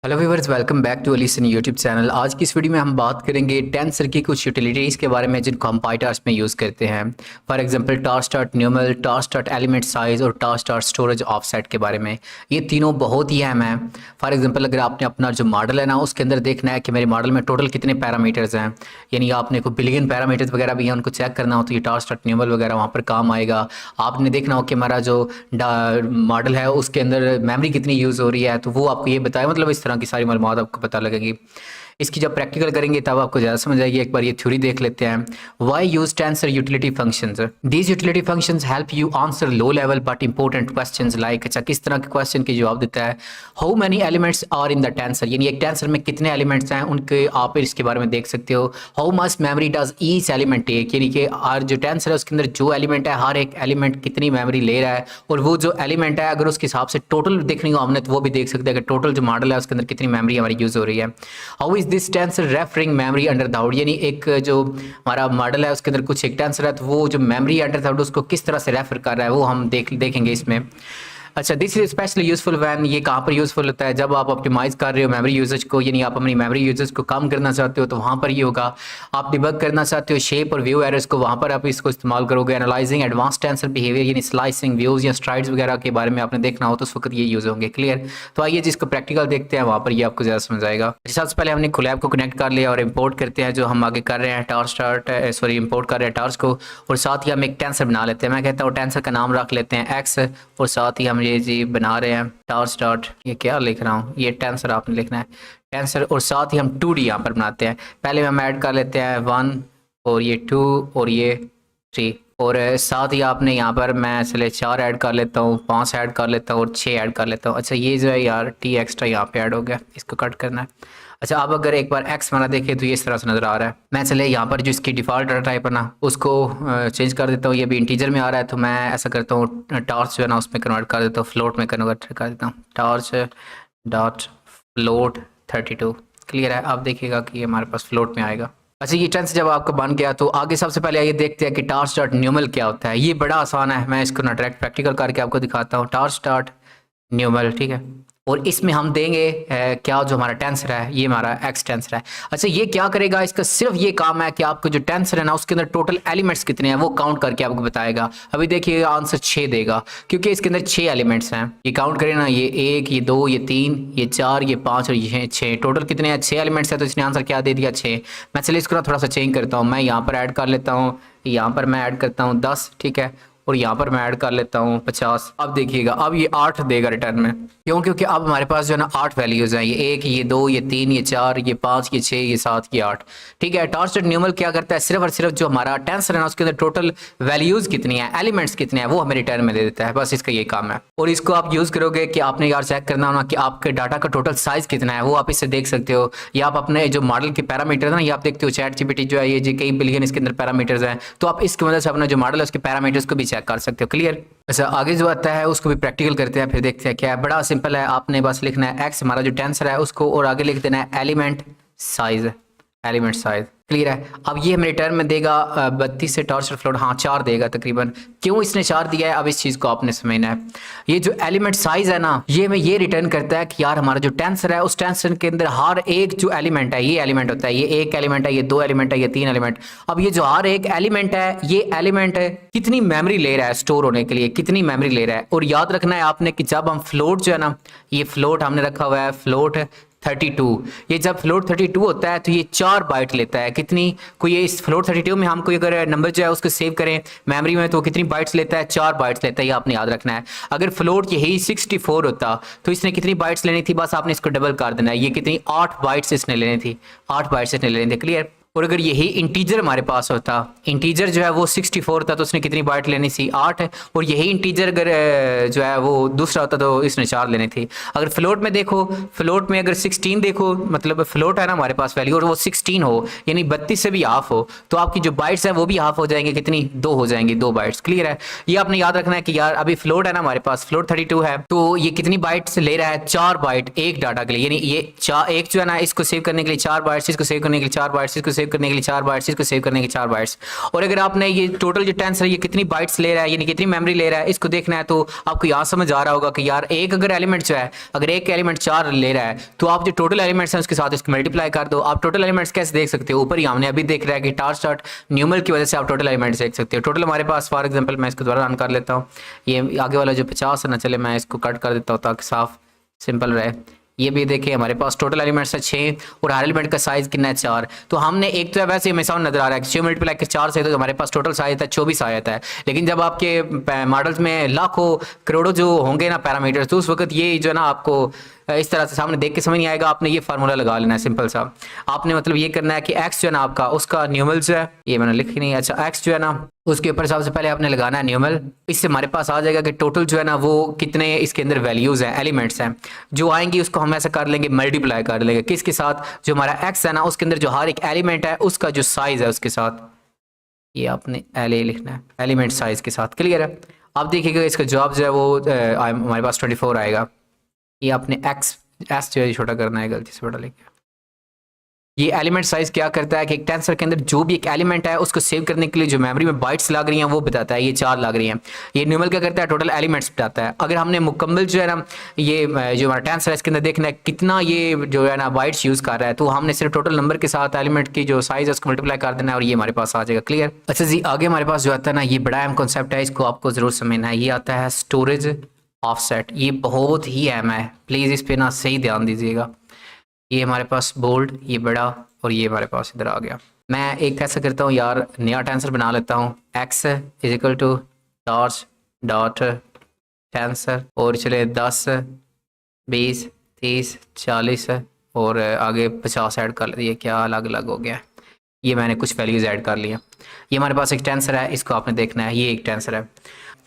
Hello viewers, welcome back to Alison YouTube channel. आज की इस वीडियो में हम बात करेंगे टेंसर की कुछ यूटिलिटीज़ के बारे में जिनको हम पाईटार्स में यूज़ करते हैं। For example task start numel, task start element size और टास्क स्टार्ट स्टोरेज ऑफसेट के बारे में। ये तीनों बहुत ही अहम हैं। फॉर एग्जांपल अगर आपने अपना जो मॉडल है ना उसके अंदर देखना है कि मेरे मॉडल में टोटल कितने पैरामीटर्स हैं, यानी आपने को बिलियन पैरामीटर्स वगैरह भी हैं, उनको चेक करना हो तो ये टास्क स्टार्ट न्यूमल वगैरह वहाँ पर काम आएगा। आपने देखना हो कि हमारा जो मॉडल है उसके अंदर मेमोरी कितनी यूज़ हो रही है, तो वो आपको ये बताए, मतलब इस तरह की सारी मालूमात आपको पता लगेगी। इसकी जब प्रैक्टिकल करेंगे तब आपको ज़्यादा समझ आएगी। एक बार ये थ्योरी देख लेते हैं। Why use tensor utility functions? These utility functions help you answer low level but important questions like, अच्छा किस तरह के क्वेश्चन के जवाब देता है। How many elements are in the tensor, यानी एक टेंसर में कितने एलिमेंट्स हैं उनके आप इसके बारे में देख सकते हो। How much memory does each element take, यानी कि हर जो टेंसर है उसके अंदर जो एलिमेंट है हर एक एलिमेंट कितनी मेमोरी ले रहा है, और वो जो एलिमेंट है अगर उसके हिसाब से टोटल देखने को हमने तो वो भी देख सकते हैं कि टोटल जो मॉडल है उसके अंदर कितनी मेमोरी हमारी यूज़ हो रही है। How is this tensor referring memory under the hood, यानी एक जो हमारा मॉडल है उसके अंदर कुछ एक टेंसर है तो वो जो मेमोरी अंडर द हुड उसको किस तरह से रेफर कर रहा है वो हम देखेंगे इसमें। अच्छा, this is specially useful when, ये कहाँ पर यूजफुल होता है जब आप ऑप्टिमाइज कर रहे हो मेमोरी यूजेज को, यानी आप अपनी मेमोरी यूजेज को कम करना चाहते हो तो वहाँ पर ये होगा। आप डिबग करना चाहते हो शेप और व्यू एरर्स को, वहाँ पर आप इसको इस्तेमाल करोगे। एनालाइजिंग एडवांस टेंसर बिहेवियर, यानी स्लाइसिंग व्यूज या स्ट्राइड्स वगैरह के बारे में आपने देखना हो तो उस वक्त ये यूज होंगे। क्लियर? तो आइए जिसको प्रैक्टिकल देखते हैं, वहाँ पर ये आपको ज़्यादा समझ आएगा। सबसे पहले हमने कोलैब को कनेक्ट कर लिया और इम्पोर्ट करते हैं जो हम आगे कर रहे हैं टास्क स्टार्ट, सॉरी इम्पोर्ट कर रहे हैं टास्क को, और साथ ही हम एक टेंसर बना लेते हैं। मैं कहता हूँ टेंसर का नाम रख लेते हैं एक्स, और साथ ही हम ये जी बना रहे हैं टास्क डॉट, ये क्या लिख रहा हूँ, ये टेंसर आपने लिखना है टेंसर, और साथ ही हम 2D यहाँ पर बनाते हैं। पहले हम ऐड कर लेते हैं 1 और ये 2 और ये 3, और साथ ही आपने यहाँ पर मैं चले 4 ऐड कर लेता हूँ, 5 ऐड कर लेता हूँ और 6 ऐड कर लेता हूँ। अच्छा ये जो है यार टी एक्स्ट्रा यहाँ पे ऐड हो गया, इसको कट करना है। अच्छा अब अगर एक बार एक्स हमारा देखें तो ये इस तरह से नज़र आ रहा है। मैं चले यहाँ पर जो इसकी डिफ़ॉल्ट डाटा टाइप है ना उसको चेंज कर देता हूँ। ये भी इंटीजर में आ रहा है तो मैं ऐसा करता हूँ टार्च जो है ना उसमें कन्वर्ट कर देता हूँ, फ्लोट में कन्वर्ट कर देता हूँ, टार्च डॉट फ्लोट 32। क्लियर है? आप देखिएगा कि ये हमारे पास फ्लोट में आएगा। अच्छा ये टेंस जब आपका बन गया तो आगे सबसे पहले आइए देखते हैं कि टार्च डॉट न्यूमल क्या होता है। ये बड़ा आसान है, मैं इसको ना डायरेक्ट प्रैक्टिकल करके आपको दिखाता हूँ। टार्च डॉट न्यूमल, ठीक है, और इसमें हम देंगे क्या जो हमारा टेंसर है ये हमारा एक्स टेंसर है। अच्छा ये क्या करेगा, इसका सिर्फ ये काम है कि आपको जो टेंसर है ना उसके अंदर टोटल एलिमेंट्स कितने हैं वो काउंट करके आपको बताएगा। अभी देखिए आंसर 6 देगा क्योंकि इसके अंदर 6 एलिमेंट्स हैं। ये काउंट करें ना, ये 1, ये 2, ये 3, ये 4, ये 5 और ये 6, टोटल कितने हैं? 6 एलिमेंट्स है, तो इसने आंसर क्या दे दिया? 6। मैं चलिए इसको ना थोड़ा सा चेंज करता हूँ, मैं यहाँ पर ऐड कर लेता हूँ, यहाँ पर मैं ऐड करता हूँ 10, ठीक है, और यहाँ पर मैं ऐड कर लेता हूँ 50। अब देखिएगा अब ये 8 देगा रिटर्न में, क्यों? क्योंकि अब हमारे पास जो है ना 8 वैल्यूज़ हैं, ये 1, ये 2, ये 3, ये 4, ये 5, ये 6, ये 7, ये 8, ठीक है। टार्च डॉट न्यूमल क्या करता है, सिर्फ और सिर्फ जो हमारा टेंसर है ना उसके अंदर टोटल वैल्यूज़ कितनी है, एलिमेंट्स कितने हैं वो हमें रिटर्न में दे देता है, बस इसका ये काम है। और इसको आप यूज़ करोगे कि आपने यार चेक करना होना कि आपके डाटा का टोटल साइज़ कितना है, वो आप इससे देख सकते हो, या आप अपने जो मॉडल के पैरामीटर है ना ये आप देखते हो। ChatGPT जो है ये जी कई बिलियन इसके अंदर पैरामीटर्स हैं, तो आप इसकी मदद से अपना जो मॉडल है उसके पैरामीटर्स को भी चेक कर सकते हो। क्लियर? अच्छा आगे जो आता है उसको भी प्रैक्टिकल करते हैं, फिर देखते हैं क्या है। बड़ा सिंपल है, आपने बस लिखना है एक्स हमारा जो टेंसर है उसको, और आगे लिख देना है element size, element size. Clear है? अब ये हमें रिटर्न में देगा 32 से टार्च फ्लोट, हाँ 4 देगा तकरीबन। क्यों इसने 4 दिया है अब इस चीज़ को आपने समझना है। ये जो एलिमेंट साइज है ना ये हमें ये रिटर्न करता है कि यार हमारा जो टेंसर है उस टेंसर के अंदर हर एक जो एलिमेंट है ये एलिमेंट होता है, ये 1 एलिमेंट है, ये 2 एलिमेंट है, ये 3 एलिमेंट। अब ये जो हर एक एलिमेंट है ये एलिमेंट है कितनी मेमोरी ले रहा है स्टोर होने के लिए, कितनी मेमोरी ले रहा है। और याद रखना है आपने कि जब हम फ्लोट जो है ना, ये फ्लोट हमने रखा हुआ है फ्लोट 32, ये जब फ्लोट 32 होता है तो ये 4 बाइट लेता है। कितनी? कोई ये इस फ्लोट 32 में हम कोई अगर नंबर जो है उसको सेव करें मेमोरी में तो कितनी बाइट्स लेता है? 4 बाइट्स लेता है, ये आपने याद रखना है। अगर फ्लोट यही 64 होता तो इसने कितनी बाइट्स लेनी थी? बस आपने इसको डबल कर देना है, ये कितनी 8 बाइट्स इसने लेनी थी, 8 बाइट्स इसने लेनी थी। क्लियर? और अगर यही इंटीजर हमारे पास होता, इंटीजर जो है वो 64 होता तो उसने कितनी बाइट लेनी थी? 8। और यही इंटीजर अगर जो है वो दूसरा होता तो इसने 4 लेनी थी। अगर फ्लोट में देखो, फ्लोट में अगर 16 देखो, मतलब फ्लोट है ना हमारे पास वैल्यू, और वो 16 हो यानी 32 से भी हाफ हो तो आपकी जो बाइट्स है वो भी हाफ हो जाएंगे, कितनी? 2 हो जाएंगी, 2 बाइट्स। क्लियर है? ये आपने याद रखना है कि यार अभी फ्लोट है ना हमारे पास, फ्लोट 32 है तो ये कितनी बाइट्स ले रहा है? 4 बाइट एक डाटा के लिए, यानी ये एक जो है ना इसको सेव करने के लिए 4 बाइट्स, इसको सेव करने के लिए 4 बाइट्स, इसको सेव सेव करने के लिए 4 बाइट्स, इसको सेव करने के 4 बाइट्स। और अगर आपने ये टोटल जो टेंसर ये कितनी बाइट्स ले रहा है यानी कितनी मेमोरी ले रहा है इसको देखना है, तो आपको यहाँ समझ आ रहा होगा कि यार एक अगर एलिमेंट जो है, अगर एक एलिमेंट 4 ले रहा है तो आप जो टोटल एलिमेंट्स हैं उसके साथ इसको मल्टीप्लाई कर दो। आप टोटल एलिमेंट्स कैसे देख सकते हो, ऊपर ही हमने अभी देख रहा है कि टार स्टार्ट न्यूमल की वजह से आप टोटल एलिमेंट्स देख सकते हो। टोटल हमारे पास फॉर एग्जांपल मैं इसको दोबारा रन कर लेता हूँ, ये आगे वाला जो 50 है ना, चले मैं इसको कट कर देता हूँ ताकि साफ सिंपल रहे। ये भी देखिए हमारे पास टोटल एलिमेंट्स है 6 और हर एलिमेंट का साइज कितना है 4। तो हमने एक तो वैसे हमें साउंड नजर आ रहा है कि 6 मल्टीप्लाई कर 4 से, तो हमारे पास टोटल साइज है 24 आ जाता है। लेकिन जब आपके मॉडल्स में लाखों करोड़ों जो होंगे ना पैरामीटर्स, तो उस वक्त ये जो है ना आपको इस तरह से सामने देख के समझ नहीं आएगा। आपने ये फार्मूला लगा लेना है सिंपल सा। आपने मतलब ये करना है कि x जो है ना आपका उसका न्यूमल जो है, ये मैंने लिखी नहीं, अच्छा x जो है ना उसके ऊपर सबसे पहले आपने लगाना है न्यूमल। इससे हमारे पास आ जाएगा कि टोटल जो है ना वो कितने इसके अंदर वैल्यूज हैं, एलिमेंट्स हैं जो आएंगी, उसको हम ऐसा कर लेंगे मल्टीप्लाई कर लेंगे किसके साथ, जो हमारा x है ना उसके अंदर जो हर एक एलिमेंट है उसका जो साइज है उसके साथ। ये आपने LA लिखना है, एलिमेंट साइज के साथ। क्लियर है? आप देखिएगा इसका जवाब जो है वो हमारे पास 24 आएगा। ये आपने एस जो है छोटा करना है, गलती से बड़ा लेके। ये एलिमेंट साइज क्या करता है कि एक टेंसर के अंदर जो भी एक एलिमेंट है उसको सेव करने के लिए जो मेमोरी में बाइट्स लग रही हैं वो बताता है, ये 4 लग रही हैं। ये न्यूमल क्या करता है, टोटल एलिमेंट्स बताता है। अगर हमने मुकम्मल जो है ना ये जो हमारा टेंसर है इसके अंदर देखना है कितना ये जो है ना बाइट्स यूज कर रहा है, तो हमने सिर्फ टोटल नंबर के साथ एलिमेंट की जो साइज है उसको मल्टीप्लाई कर देना है और ये हमारे पास आ जाएगा। क्लियर? अच्छा जी, आगे हमारे पास जो आता है ना ये बड़ा अहम कॉन्सेप्ट है, इसको आपको जरूर समझना है। ये आता है स्टोरेज ऑफसेट। ये बहुत ही अहम है, प्लीज़ इस पे ना सही ध्यान दीजिएगा। ये हमारे पास बोल्ड, ये बड़ा, और ये हमारे पास इधर आ गया। मैं एक कैसे करता हूँ यार, नया टेंसर बना लेता हूँ, x is equal to torch dot tensor, और चले 10 20 30 40 और आगे 50 ऐड कर लिए। क्या अलग अलग हो गया, ये मैंने कुछ वैल्यूज़ ऐड कर लिया। ये हमारे पास एक टेंसर है, इसको आपने देखना है, ये एक टेंसर है।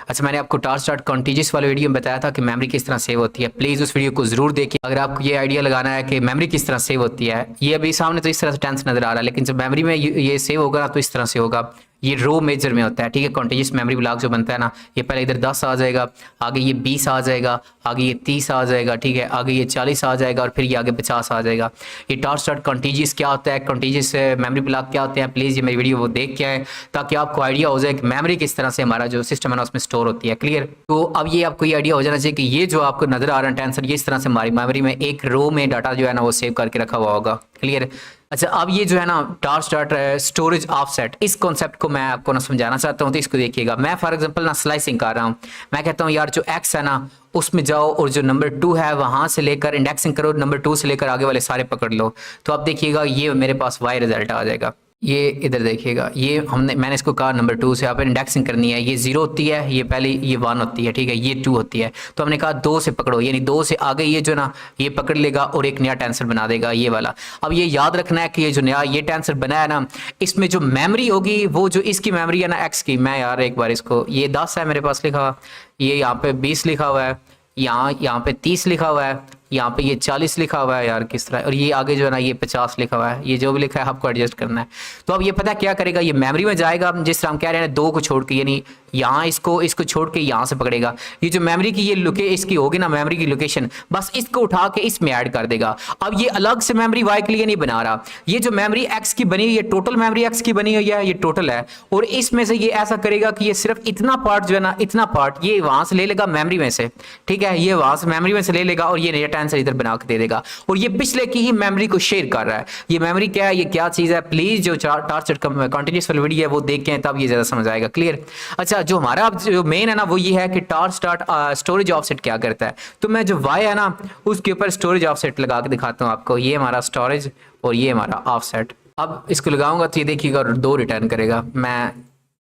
अच्छा, मैंने आपको टार स्टार्ट कॉन्टीजियस वाले वीडियो में बताया था कि मेमोरी किस तरह सेव होती है, प्लीज़ उस वीडियो को ज़रूर देखिए अगर आपको ये आइडिया लगाना है कि मेमोरी किस तरह सेव होती है। ये अभी सामने तो इस तरह से टेंस नज़र आ रहा है, लेकिन जब मेमोरी में ये सेव होगा ना तो इस तरह से होगा। ये रो मेजर में होता है, ठीक है। कॉन्टीजियस मेमोरी ब्लॉक जो बनता है ना, ये पहले इधर 10 आ जाएगा, आगे ये 20 आ जाएगा, आगे ये 30 आ जाएगा, ठीक है, आगे ये 40 आ जाएगा और फिर ये आगे 50 आ जाएगा। ये टार स्टार्ट कॉन्टीजियस क्या होता है, कॉन्टीजियस मेमोरी ब्लॉक क्या होते हैं, प्लीज़ ये मेरी वीडियो वो देख के आए ताकि आपको आइडिया हो जाए कि मेमोरी किस तरह से हमारा जो सिस्टम है ना उसमें स्टोर होती है। क्लियर? तो अब ये आपको ये आइडिया हो जाना चाहिए कि ये जो आपको नजर आ रहा है टेंसर, ये इस तरह से हमारी मेमोरी में एक रो में डाटा जो है ना वो सेव करके रखा हुआ होगा। क्लियर? अच्छा, अब ये जो है ना टार स्टार्ट स्टोरेज ऑफसेट, इस कॉन्सेप्ट को मैं आपको ना समझाना चाहता हूँ, तो इसको देखिएगा। मैं फॉर एग्जांपल ना स्लाइसिंग कर रहा हूँ, मैं कहता हूँ यार जो x है ना उसमें जाओ और जो नंबर 2 है वहां से लेकर इंडेक्सिंग करो, नंबर 2 से लेकर आगे वाले सारे पकड़ लो, तो आप देखिएगा ये मेरे पास y रिजल्ट आ जाएगा। ये इधर देखिएगा, ये मैंने इसको कहा नंबर 2 से आप इंडेक्सिंग करनी है, ये 0 होती है, ये पहले ये 1 होती है, ठीक है, ये 2 होती है, तो हमने कहा 2 से पकड़ो, यानी 2 से आगे ये जो ना ये पकड़ लेगा और एक नया टेंसर बना देगा ये वाला। अब ये याद रखना है कि ये जो नया ये टेंसर बनाया ना, इसमें जो मेमोरी होगी वो जो इसकी मेमोरी है ना x की, मैं यार एक बार इसको, ये 10 है मेरे पास लिखा हुआ, ये यहाँ पे 20 लिखा हुआ है, यहाँ पे 30 लिखा हुआ है, यहाँ पे ये 40 लिखा हुआ है यार किस तरह, और ये आगे जो है ना ये 50 लिखा हुआ है, ये जो भी लिखा है आपको एडजस्ट करना है। तो अब ये पता क्या करेगा, ये मेमोरी में जाएगा, जिस तरह हम कह रहे हैं 2 को छोड़ के, यानी यहाँ इसको छोड़ के यहाँ से पकड़ेगा। ये जो मेमोरी की ये इसकी होगी ना मेमोरी की लोकेशन, बस इसको उठा के इसमें ऐड कर देगा। अब ये अलग से मेमोरी वाई के लिए नहीं बना रहा, ये जो मेमोरी एक्स की बनी हुई है, टोटल मेमोरी एक्स की बनी हुई है, ये टोटल है, और इसमें से ये ऐसा करेगा कि ये सिर्फ इतना पार्ट जो है ना, इतना पार्ट ये वहां से ले लेगा मेमोरी में से, ठीक है, ये वहां से मेमोरी में से ले लेगा और ये नया टेंसर इधर बना के दे देगा, और ये पिछले की ही मेमोरी को शेयर कर रहा है। ये मेमोरी क्या है, ये क्या चीज है, प्लीज जो टार्चर कॉन्टिन्यूस वाली वीडियो है वो देख के तब ये ज्यादा समझ आएगा। क्लियर? अच्छा, जो हमारा जो मेन है ना वो ये है कि टार स्टार्ट स्टोरेज ऑफसेट क्या करता है, तो मैं जो वाई है ना उसके ऊपर स्टोरेज ऑफसेट लगा के दिखाता हूँ आपको। ये हमारा स्टोरेज और ये हमारा ऑफसेट। अब इसको लगाऊंगा तो ये देखिएगा 2 रिटर्न करेगा। मैं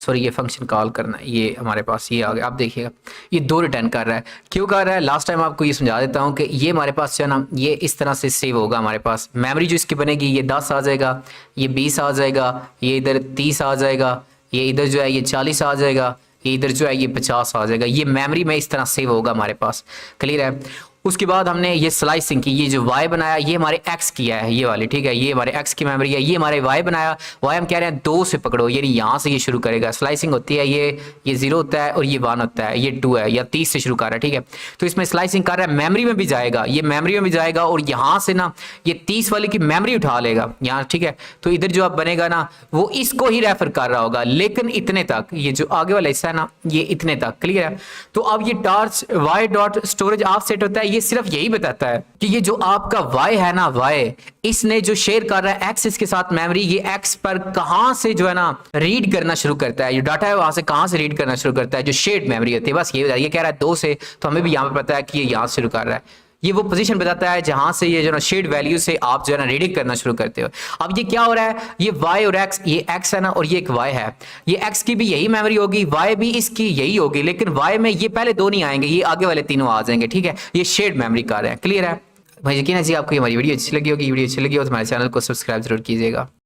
सॉरी, ये फंक्शन कॉल करना, ये हमारे पास ये आ गया। आप देखिएगा ये 2 रिटर्न कर रहा है, क्यों कर रहा है, लास्ट टाइम आपको ये समझा देता हूँ कि ये हमारे पास जो है ना ये इस तरह से सेव होगा। हमारे पास मेमोरी जो इसकी बनेगी, ये 10 आ जाएगा, ये 20 आ जाएगा, ये इधर 30 आ जाएगा, ये इधर जो है ये 40 आ जाएगा, ये इधर जो है ये 50 आ जाएगा। ये मेमोरी में इस तरह सेव होगा हमारे पास। क्लियर है? उसके बाद हमने ये स्लाइसिंग की, ये जो y बनाया ये हमारे x किया है, ये वाली, ठीक है, ये हमारे x की मेमोरी है, ये हमारे y बनाया, y हम कह रहे हैं 2 से पकड़ो, यानी यहाँ से ये शुरू करेगा। स्लाइसिंग होती है ये 0 होता है और ये 1 होता है, ये 2 है या 30 से शुरू कर रहा है, ठीक है। तो इसमें स्लाइसिंग कर रहा है, मेमोरी में भी जाएगा, ये मेमोरी में भी जाएगा और यहाँ से ना ये 30 वाली की मेमोरी उठा लेगा यहाँ, ठीक है। तो इधर जो अब बनेगा ना वो इसको ही रेफर कर रहा होगा, लेकिन इतने तक, ये जो आगे वाला हिस्सा है ना ये इतने तक, क्लियर है। तो अब ये torch y dot storage offset होता है, ये सिर्फ यही बताता है कि ये जो आपका y है ना, y इसने जो शेयर कर रहा है x इसके साथ मेमोरी, ये x पर कहां से जो है ना रीड करना शुरू करता है, जो डाटा है वहां से कहां से रीड करना शुरू करता है, जो शेयर्ड मेमोरी होती है, बस ये कह रहा है 2 से, तो हमें भी यहाँ पर पता है कि ये यहाँ से शुरू कर रहा है। ये वो पोजीशन बताता है जहां से ये जो ना शेड वैल्यू से आप जो है ना रीडिंग करना शुरू करते हो। अब ये क्या हो रहा है, ये y और x, ये x है ना और ये एक y है, ये x की भी यही मेमोरी होगी, y भी इसकी यही होगी, लेकिन y में ये पहले 2 नहीं आएंगे, ये आगे वाले तीनों आ जाएंगे, ठीक है। ये शेड मेमोरी कर रहे हैं, क्लियर है भाई। यकीन है जी आपको हमारी वीडियो अच्छी लगी होगी, वीडियो अच्छी लगी हो तो हमारे चैनल को सब्सक्राइब जरूर कीजिएगा।